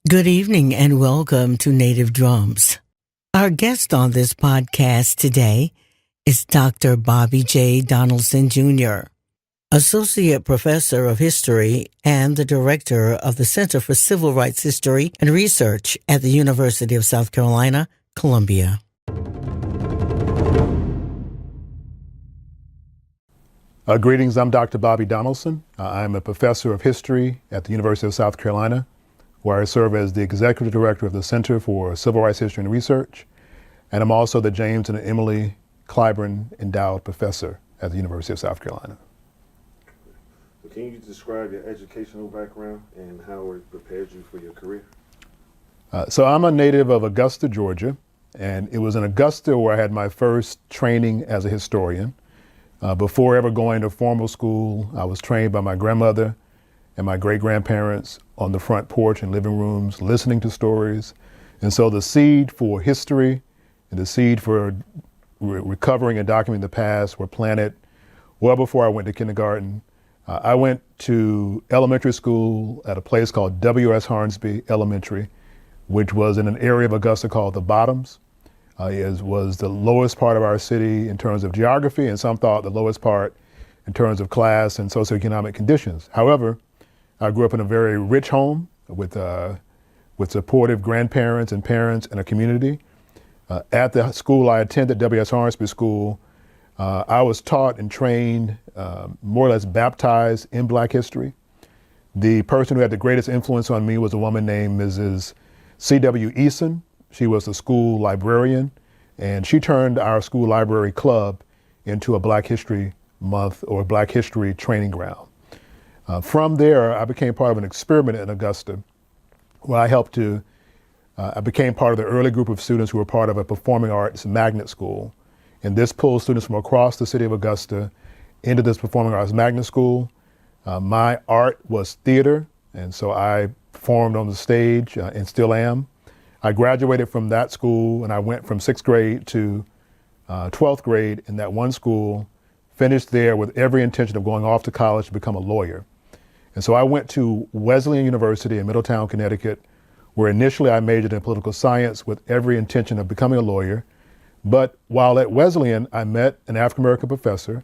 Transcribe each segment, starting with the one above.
Good evening and welcome to Native Drums. Our guest on this podcast today is Dr. Bobby J. Donaldson, Jr., Associate Professor of History and the Director of the Center for Civil Rights History and Research at the University of South Carolina, Columbia. Greetings, I'm Dr. Bobby Donaldson. I'm a professor of history at the University of South Carolina, where I serve as the Executive Director of the Center for Civil Rights History and Research, and I'm also the James and Emily Clyburn Endowed Professor at the University of South Carolina. So can you describe your educational background and how it prepared you for your career? So I'm a native of Augusta, Georgia, and it was in Augusta where I had my first training as a historian. Before ever going to formal school, I was trained by my grandmother and my great-grandparents on the front porch and living rooms, listening to stories. And so the seed for history and the seed for recovering and documenting the past were planted well before I went to kindergarten. I went to elementary school at a place called W.S. Hornsby Elementary, which was in an area of Augusta called the Bottoms. It was the lowest part of our city in terms of geography, and some thought the lowest part in terms of class and socioeconomic conditions. However, I grew up in a very rich home with supportive grandparents and parents and a community. At the school I attended, W.S. Hornsby School, I was taught and trained, more or less baptized in Black history. The person who had the greatest influence on me was a woman named Mrs. C.W. Eason. She was the school librarian, and she turned our school library club into a Black History Month or Black History training ground. From there, I became part of an experiment in Augusta where I became part of the early group of students who were part of a performing arts magnet school. And this pulled students from across the city of Augusta into this performing arts magnet school. My art was theater, and so I performed on the stage and still am. I graduated from that school and I went from 6th grade to 12th grade in that one school, finished there with every intention of going off to college to become a lawyer. And so I went to Wesleyan University in Middletown, Connecticut, where initially I majored in political science with every intention of becoming a lawyer. But while at Wesleyan, I met an African-American professor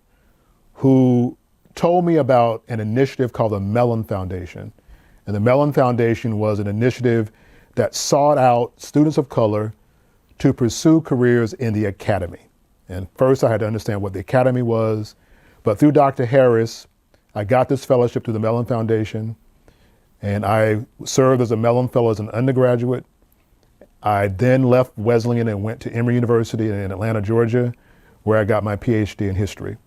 who told me about an initiative called the Mellon Foundation. And the Mellon Foundation was an initiative that sought out students of color to pursue careers in the academy. And first I had to understand what the academy was, but through Dr. Harris, I got this fellowship through the Mellon Foundation, and I served as a Mellon Fellow as an undergraduate. I then left Wesleyan and went to Emory University in Atlanta, Georgia, where I got my PhD in history.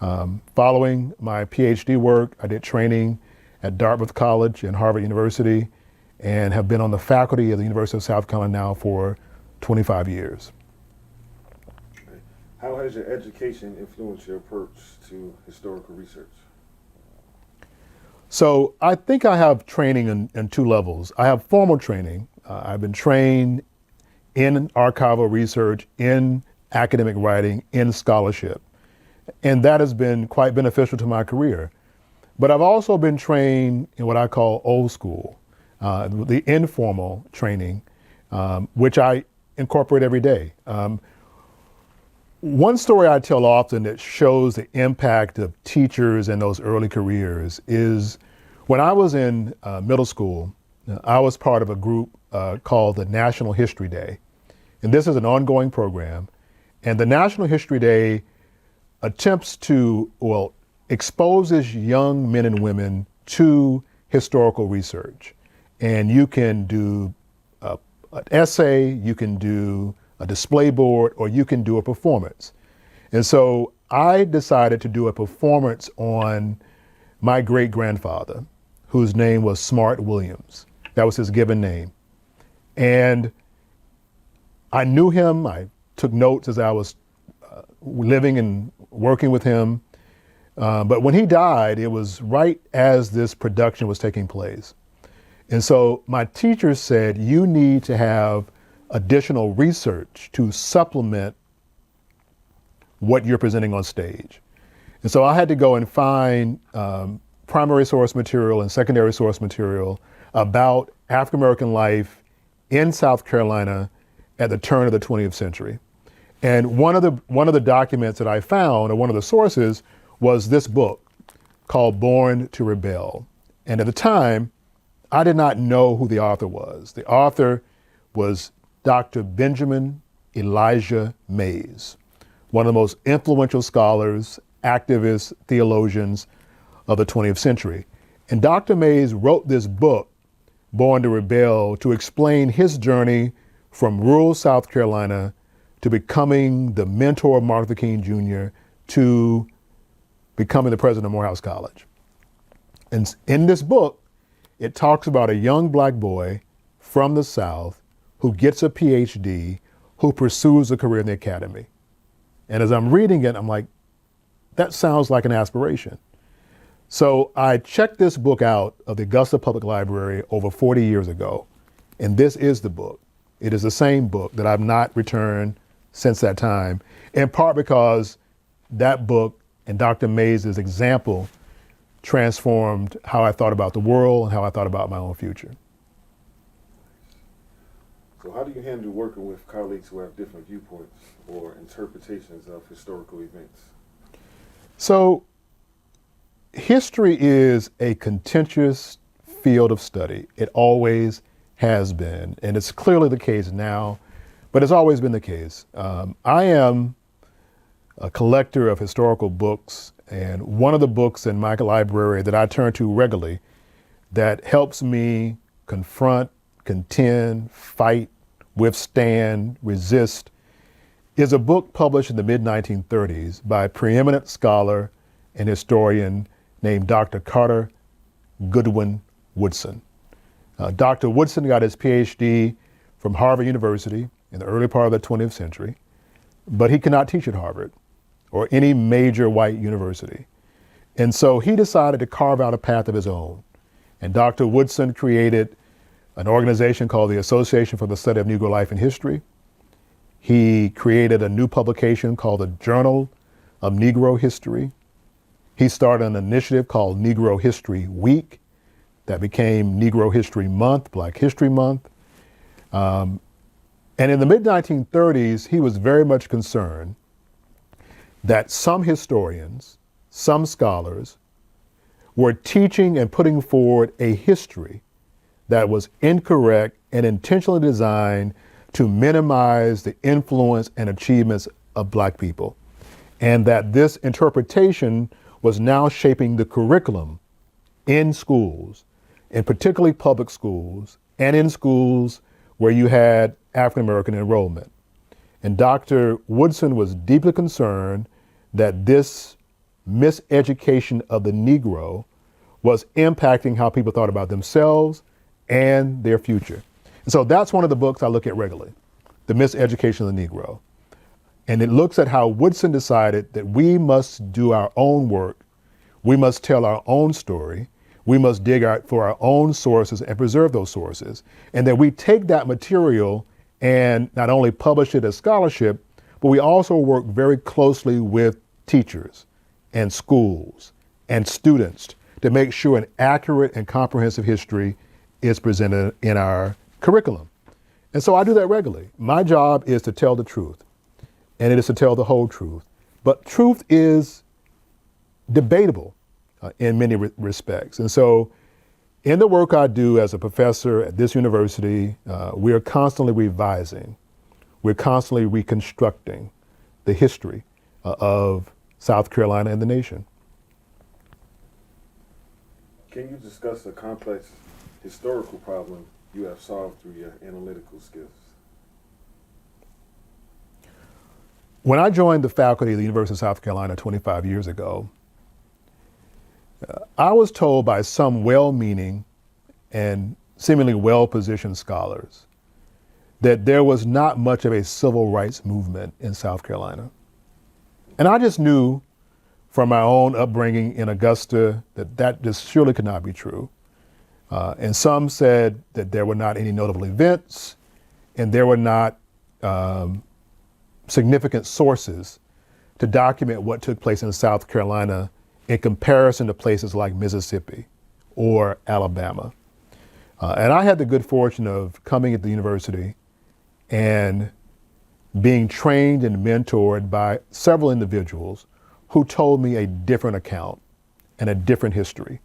Following my PhD work, I did training at Dartmouth College and Harvard University, and have been on the faculty of the University of South Carolina now for 25 years. How has your education influenced your approach to historical research? So I think I have training in two levels. I have formal training. I've been trained in archival research, in academic writing, in scholarship, and that has been quite beneficial to my career. But I've also been trained in what I call old school. The informal training, which I incorporate every day. One story I tell often that shows the impact of teachers in those early careers is when I was in middle school, I was part of a group called the National History Day. And this is an ongoing program. And the National History Day attempts to, exposes young men and women to historical research. And you can do an essay, you can do a display board, or you can do a performance. And so I decided to do a performance on my great-grandfather, whose name was Smart Williams. That was his given name. And I knew him, I took notes as I was living and working with him. But when he died, it was right as this production was taking place. And so my teacher said, you need to have additional research to supplement what you're presenting on stage. And so I had to go and find primary source material and secondary source material about African American life in South Carolina at the turn of the 20th century. And one of the documents that I found, or one of the sources, was this book called Born to Rebel. And at the time, I did not know who the author was. The author was Dr. Benjamin Elijah Mays, one of the most influential scholars, activists, theologians of the 20th century. And Dr. Mays wrote this book, Born to Rebel, to explain his journey from rural South Carolina to becoming the mentor of Martin Luther King Jr. to becoming the president of Morehouse College. And in this book, it talks about a young black boy from the South who gets a PhD, who pursues a career in the academy. And as I'm reading it, I'm like, that sounds like an aspiration. So I checked this book out of the Augusta Public Library over 40 years ago, and this is the book. It is the same book that I've not returned since that time, in part because that book and Dr. Mays' example transformed how I thought about the world and how I thought about my own future. So how do you handle working with colleagues who have different viewpoints or interpretations of historical events? So history is a contentious field of study. It always has been, and it's clearly the case now, but it's always been the case. I am a collector of historical books, and one of the books in my library that I turn to regularly that helps me confront, contend, fight, withstand, resist, is a book published in the mid-1930s by a preeminent scholar and historian named Dr. Carter Goodwin Woodson. Dr. Woodson got his PhD from Harvard University in the early part of the 20th century, but he could not teach at Harvard or any major white university. And so he decided to carve out a path of his own. And Dr. Woodson created an organization called the Association for the Study of Negro Life and History. He created a new publication called the Journal of Negro History. He started an initiative called Negro History Week that became Negro History Month, Black History Month. And in the mid-1930s, he was very much concerned that some historians, some scholars, were teaching and putting forward a history that was incorrect and intentionally designed to minimize the influence and achievements of black people. And that this interpretation was now shaping the curriculum in schools, and particularly public schools, and in schools where you had African American enrollment. And Dr. Woodson was deeply concerned that this miseducation of the Negro was impacting how people thought about themselves and their future. And so that's one of the books I look at regularly, The Miseducation of the Negro. And it looks at how Woodson decided that we must do our own work, we must tell our own story, we must dig out for our own sources and preserve those sources. And that we take that material and not only publish it as scholarship, but we also work very closely with teachers and schools and students to make sure an accurate and comprehensive history is presented in our curriculum. And so I do that regularly. My job is to tell the truth, and it is to tell the whole truth. But truth is debatable in many respects. And so in the work I do as a professor at this university, we are constantly revising, we're constantly reconstructing the history of South Carolina and the nation. Can you discuss a complex historical problem you have solved through your analytical skills? When I joined the faculty of the University of South Carolina 25 years ago, I was told by some well-meaning and seemingly well-positioned scholars that there was not much of a civil rights movement in South Carolina. And I just knew from my own upbringing in Augusta that just surely could not be true. And some said that there were not any notable events and there were not significant sources to document what took place in South Carolina in comparison to places like Mississippi or Alabama. And I had the good fortune of coming at the university and being trained and mentored by several individuals who told me a different account and a different history.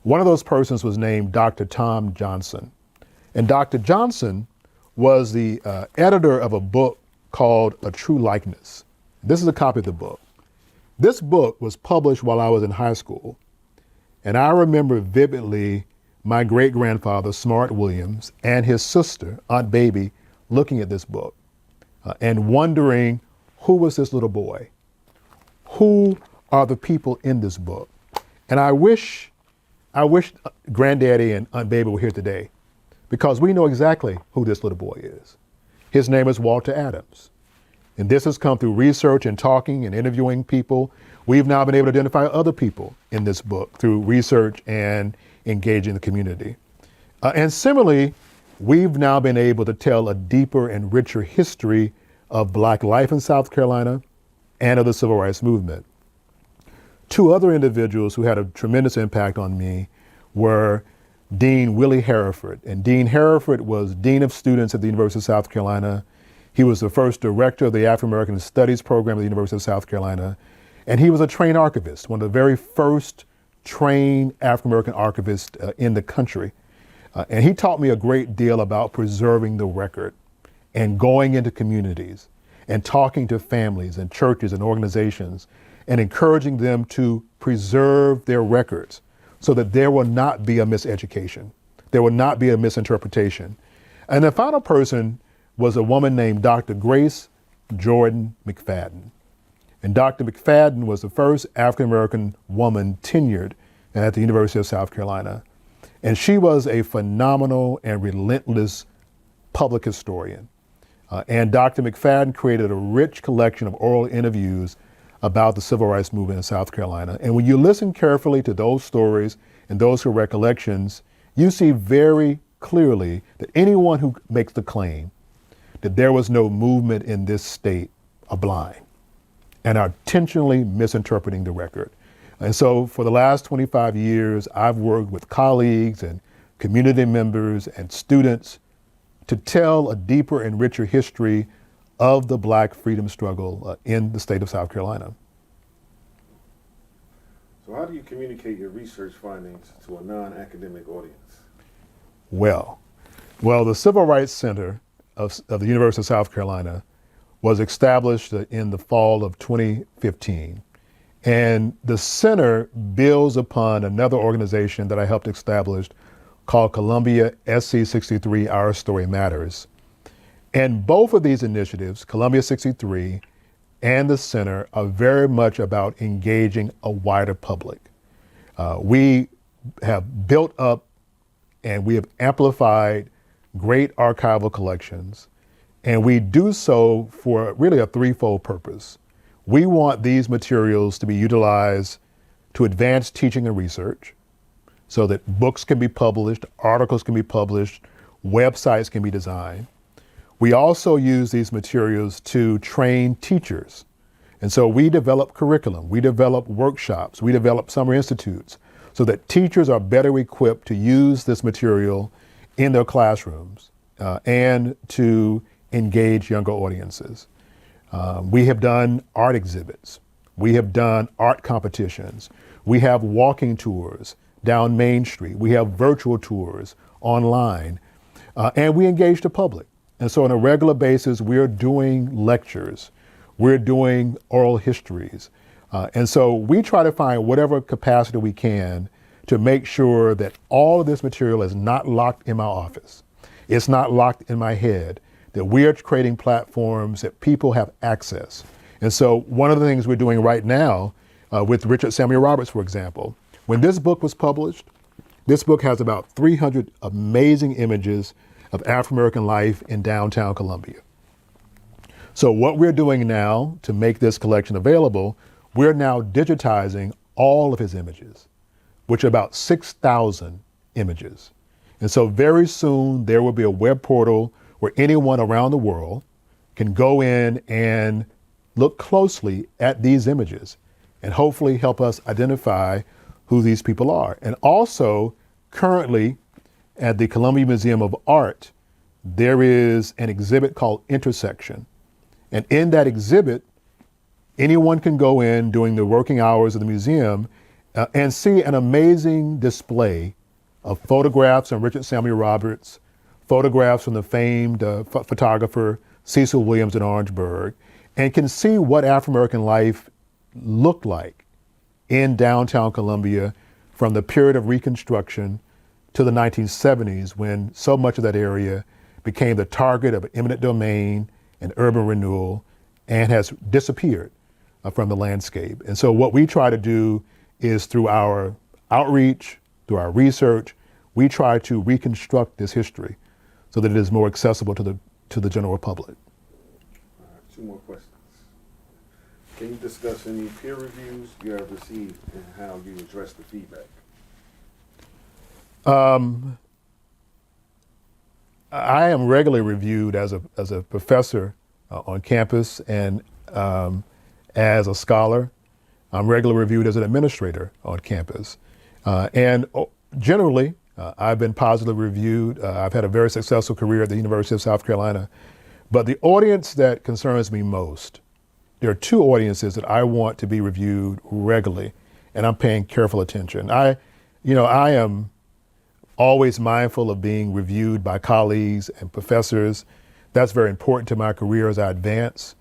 One of those persons was named Dr. Tom Johnson. And Dr. Johnson was the editor of a book called A True Likeness. This is a copy of the book. This book was published while I was in high school. And I remember vividly my great-grandfather, Smart Williams, and his sister, Aunt Baby, looking at this book and wondering, who was this little boy? Who are the people in this book? And I wish Granddaddy and Aunt Baby were here today, because we know exactly who this little boy is. His name is Walter Adams. And this has come through research and talking and interviewing people. We've now been able to identify other people in this book through research and engaging the community. And similarly, we've now been able to tell a deeper and richer history of Black life in South Carolina and of the Civil Rights Movement. Two other individuals who had a tremendous impact on me were Dean Willie Hereford. And Dean Hereford was Dean of Students at the University of South Carolina. He was the first director of the African American Studies program at the University of South Carolina. And he was a trained archivist, one of the very first trained African American archivists in the country. And he taught me a great deal about preserving the record and going into communities and talking to families and churches and organizations and encouraging them to preserve their records so that there will not be a miseducation. There will not be a misinterpretation. And the final person was a woman named Dr. Grace Jordan McFadden. And Dr. McFadden was the first African-American woman tenured at the University of South Carolina. And she was a phenomenal and relentless public historian. And Dr. McFadden created a rich collection of oral interviews about the civil rights movement in South Carolina. And when you listen carefully to those stories and those recollections, you see very clearly that anyone who makes the claim that there was no movement in this state are blind and are intentionally misinterpreting the record. And so for the last 25 years, I've worked with colleagues and community members and students to tell a deeper and richer history of the Black freedom struggle in the state of South Carolina. So how do you communicate your research findings to a non-academic audience? Well, the Civil Rights Center of the University of South Carolina was established in the fall of 2015. And the center builds upon another organization that I helped establish called Columbia SC 63, Our Story Matters. And both of these initiatives, Columbia 63 and the center, are very much about engaging a wider public. We have built up and we have amplified great archival collections, and we do so for really a threefold purpose. We want these materials to be utilized to advance teaching and research so that books can be published, articles can be published, websites can be designed. We also use these materials to train teachers. And so we develop curriculum, we develop workshops, we develop summer institutes so that teachers are better equipped to use this material in their classrooms and to engage younger audiences. We have done art exhibits. We have done art competitions. We have walking tours down Main Street. We have virtual tours online, and we engage the public. And so on a regular basis, we're doing lectures. We're doing oral histories. And so we try to find whatever capacity we can to make sure that all of this material is not locked in my office. It's not locked in my head, that we are creating platforms that people have access. And so one of the things we're doing right now with Richard Samuel Roberts, for example, when this book was published, this book has about 300 amazing images of African American life in downtown Columbia. So what we're doing now to make this collection available, we're now digitizing all of his images, which are about 6,000 images. And so very soon there will be a web portal where anyone around the world can go in and look closely at these images and hopefully help us identify who these people are. And also, currently, at the Columbia Museum of Art, there is an exhibit called Intersection. And in that exhibit, anyone can go in during the working hours of the museum and see an amazing display of photographs of Richard Samuel Roberts, photographs from the famed photographer Cecil Williams in Orangeburg, and can see what African-American life looked like in downtown Columbia from the period of Reconstruction to the 1970s, when so much of that area became the target of eminent domain and urban renewal and has disappeared from the landscape. And so what we try to do is, through our outreach, through our research, we try to reconstruct this history so that it is more accessible to the general public. All right, 2 more questions. Can you discuss any peer reviews you have received and how you address the feedback? I am regularly reviewed as a professor on campus and as a scholar. I'm regularly reviewed as an administrator on campus. And generally, I've been positively reviewed. I've had a very successful career at the University of South Carolina. But the audience that concerns me most, there are 2 audiences that I want to be reviewed regularly, and I'm paying careful attention. I am always mindful of being reviewed by colleagues and professors. That's very important to my career as I advance.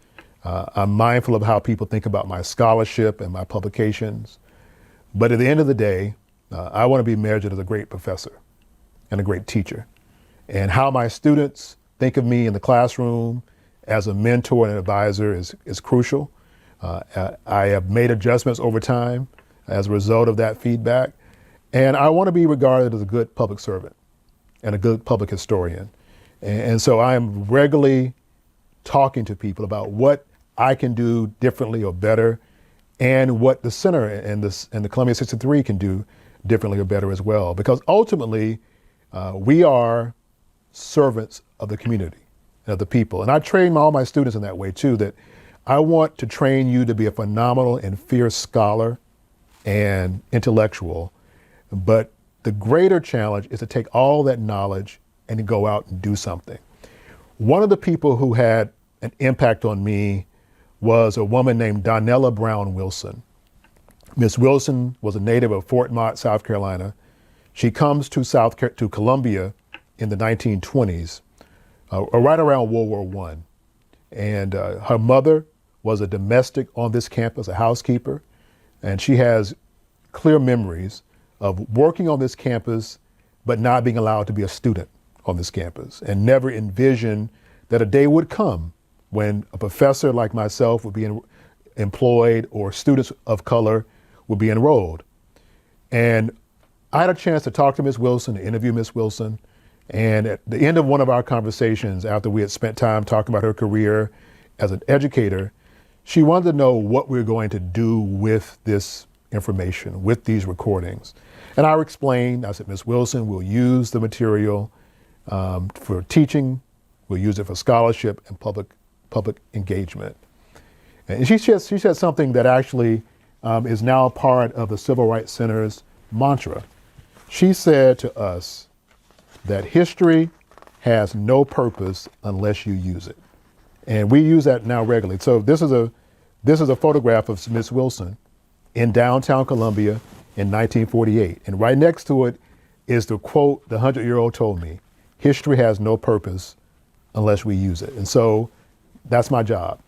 I'm mindful of how people think about my scholarship and my publications. But at the end of the day, I want to be measured as a great professor and a great teacher. And how my students think of me in the classroom as a mentor and an advisor is crucial. I have made adjustments over time as a result of that feedback. And I want to be regarded as a good public servant and a good public historian. And so I am regularly talking to people about what I can do differently or better, and what the center and the Columbia 63 can do differently or better as well. Because ultimately, we are servants of the community and of the people. And I train all my students in that way too, that I want to train you to be a phenomenal and fierce scholar and intellectual. But the greater challenge is to take all that knowledge and to go out and do something. One of the people who had an impact on me was a woman named Donnella Brown Wilson. Miss Wilson was a native of Fort Mott, South Carolina. She comes to Columbia in the 1920s, right around World War I. And her mother was a domestic on this campus, a housekeeper. And she has clear memories of working on this campus, but not being allowed to be a student on this campus, and never envisioned that a day would come when a professor like myself would be employed or students of color would be enrolled. And I had a chance to talk to Ms. Wilson, to interview Ms. Wilson. And at the end of one of our conversations, after we had spent time talking about her career as an educator, she wanted to know what we were going to do with this information, with these recordings. And I explained, I said, Ms. Wilson, we'll use the material for teaching, we'll use it for scholarship and public engagement. And she said something that actually is now a part of the Civil Rights Center's mantra. She said to us that history has no purpose unless you use it. And we use that now regularly. So this is a photograph of Miss Wilson in downtown Columbia in 1948. And right next to it is the quote the 100-year-old told me: history has no purpose unless we use it. And so that's my job,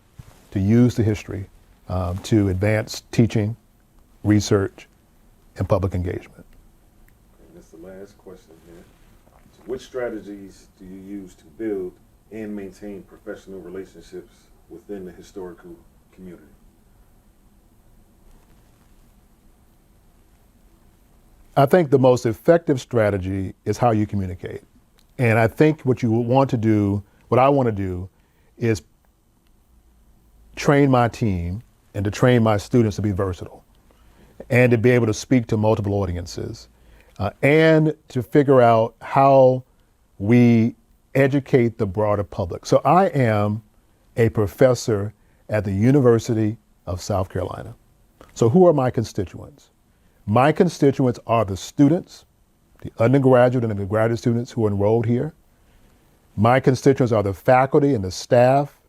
to use the history to advance teaching, research, and public engagement. And that's the last question here. So which strategies do you use to build and maintain professional relationships within the historical community? I think the most effective strategy is how you communicate. And I think what you want to do, what I want to do, is train my team and to train my students to be versatile and to be able to speak to multiple audiences and to figure out how we educate the broader public. So I am a professor at the University of South Carolina. So who are my constituents? My constituents are the students the undergraduate and the graduate students who are enrolled here. My constituents are the faculty and the staff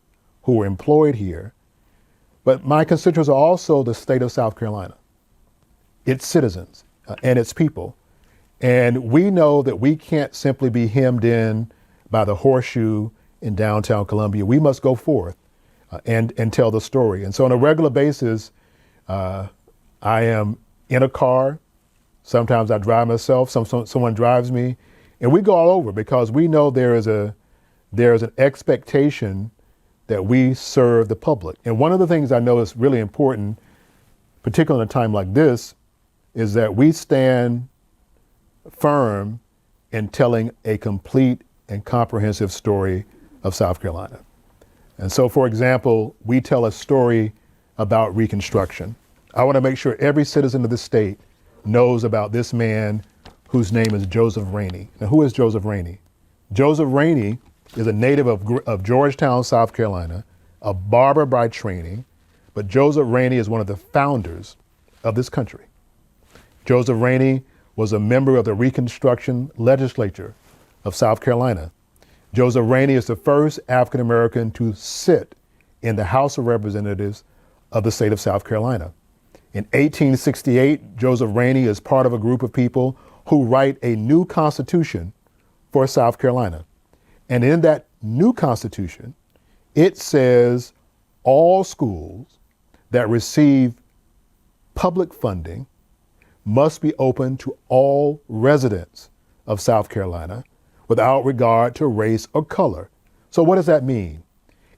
who are employed here. But my constituents are also the state of South Carolina, its citizens and its people. And we know that we can't simply be hemmed in by the horseshoe in downtown Columbia. We must go forth and tell the story. And so on a regular basis, I am in a car. Sometimes I drive myself, someone drives me, and we go all over because we know there is an expectation that we serve the public. And one of the things I know is really important, particularly in a time like this, is that we stand firm in telling a complete and comprehensive story of South Carolina. And so, for example, we tell a story about Reconstruction. I want to make sure every citizen of this state knows about this man whose name is Joseph Rainey. Now, who is Joseph Rainey? Joseph Rainey is a native of Georgetown, South Carolina, a barber by training, but Joseph Rainey is one of the founders of this country. Joseph Rainey was a member of the Reconstruction Legislature of South Carolina. Joseph Rainey is the first African American to sit in the House of Representatives of the state of South Carolina. In 1868, Joseph Rainey is part of a group of people who write a new constitution for South Carolina. And in that new constitution, it says all schools that receive public funding must be open to all residents of South Carolina without regard to race or color. So what does that mean?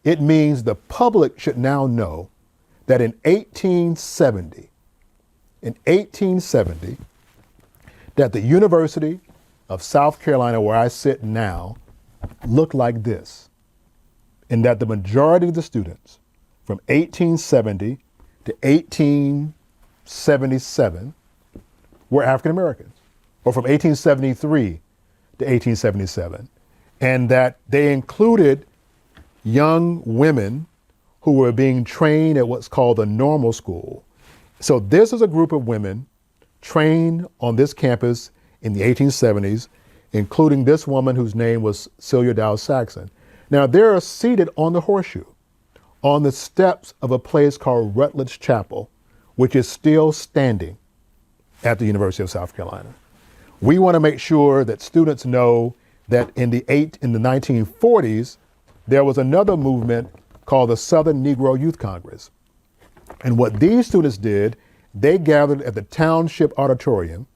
It means the public should now know that in 1870, that the University of South Carolina, where I sit now, looked like this, and that the majority of the students from 1870 to 1877 were African Americans, or from 1873 to 1877, and that they included young women who were being trained at what's called the normal school. So this is a group of women trained on this campus in the 1870s, including this woman whose name was Celia Dow Saxon. Now they're seated on the horseshoe, on the steps of a place called Rutledge Chapel, which is still standing at the University of South Carolina. We want to make sure that students know that in the 1940s, there was another movement called the Southern Negro Youth Congress. And what these students did, they gathered at the Township Auditorium.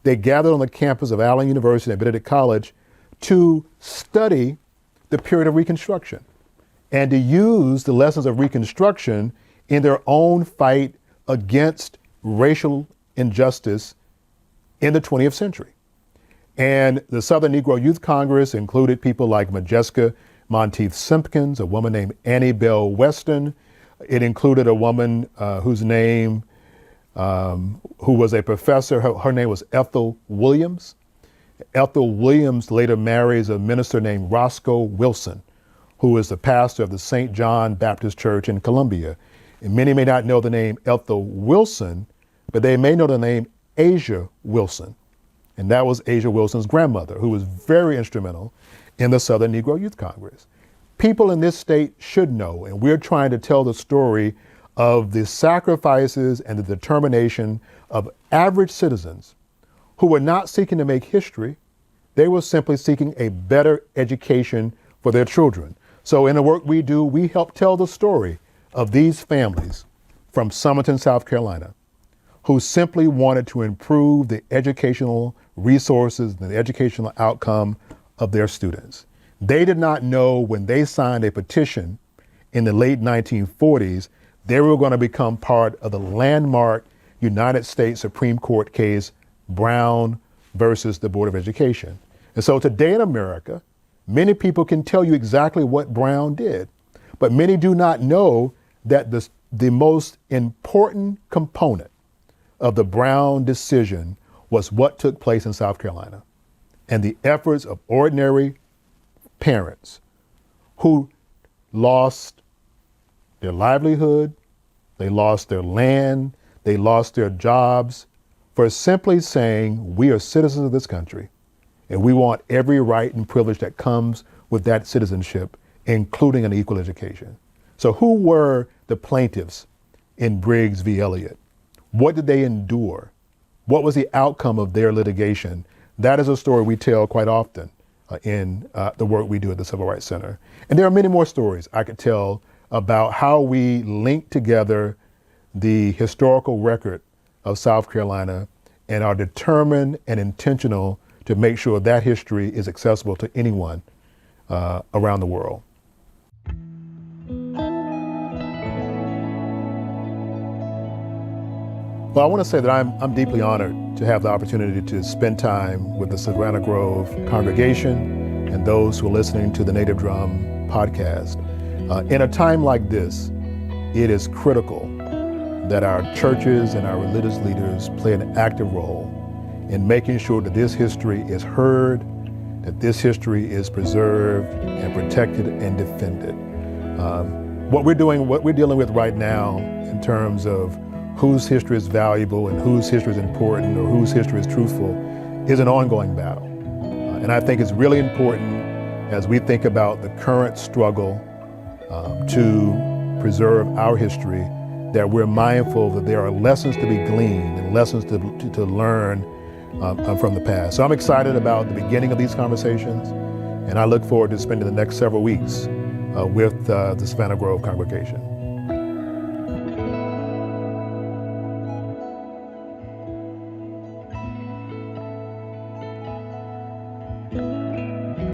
They gathered on the campus of Allen University and Benedict College to study the period of Reconstruction and to use the lessons of Reconstruction in their own fight against racial injustice in the 20th century. And the Southern Negro Youth Congress included people like Majeska Monteith Simpkins, a woman named Annie Bell Weston. It included a woman whose name, who was a professor, her name was Ethel Williams. Ethel Williams later marries a minister named Roscoe Wilson, who is the pastor of the St. John Baptist Church in Columbia. And many may not know the name Ethel Wilson, but they may know the name Asia Wilson. And that was Asia Wilson's grandmother, who was very instrumental in the Southern Negro Youth Congress. People in this state should know, and we're trying to tell the story of the sacrifices and the determination of average citizens who were not seeking to make history. They were simply seeking a better education for their children. So in the work we do, we help tell the story of these families from Summerton, South Carolina, who simply wanted to improve the educational resources and the educational outcome of their students. They did not know when they signed a petition in the late 1940s, they were going to become part of the landmark United States Supreme Court case, Brown versus the Board of Education. And so today in America, many people can tell you exactly what Brown did, but many do not know that the most important component of the Brown decision was what took place in South Carolina and the efforts of ordinary parents who lost their livelihood, they lost their land, they lost their jobs for simply saying we are citizens of this country and we want every right and privilege that comes with that citizenship, including an equal education. So who were the plaintiffs in Briggs v. Elliott? What did they endure? What was the outcome of their litigation? That is a story we tell quite often in the work we do at the Civil Rights Center. And there are many more stories I could tell about how we link together the historical record of South Carolina and are determined and intentional to make sure that history is accessible to anyone around the world. Well, I want to say that I'm deeply honored to have the opportunity to spend time with the Savannah Grove congregation and those who are listening to the Native Drum podcast. In a time like this, it is critical that our churches and our religious leaders play an active role in making sure that this history is heard, that this history is preserved and protected and defended. What we're dealing with right now in terms of whose history is valuable and whose history is important or whose history is truthful is an ongoing battle. And I think it's really important as we think about the current struggle to preserve our history, that we're mindful that there are lessons to be gleaned and lessons to learn from the past. So I'm excited about the beginning of these conversations, and I look forward to spending the next several weeks with the Savannah Grove congregation.